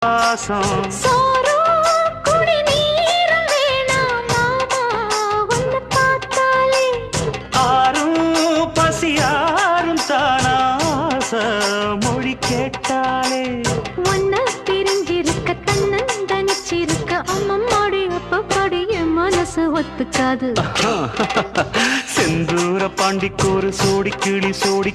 பாசம் ஆறும் பசியாரும் தானாச மொழி கேட்டாலே ஒன்ன பிரிஞ்சிருக்க தன்னன் தனிச்சிருக்க அம்மம்மாடி அப்பப்பாடி என் மனசு ஒத்துக்காது செந்தூர பாண்டிக்கோரு சோடி கிளி கூட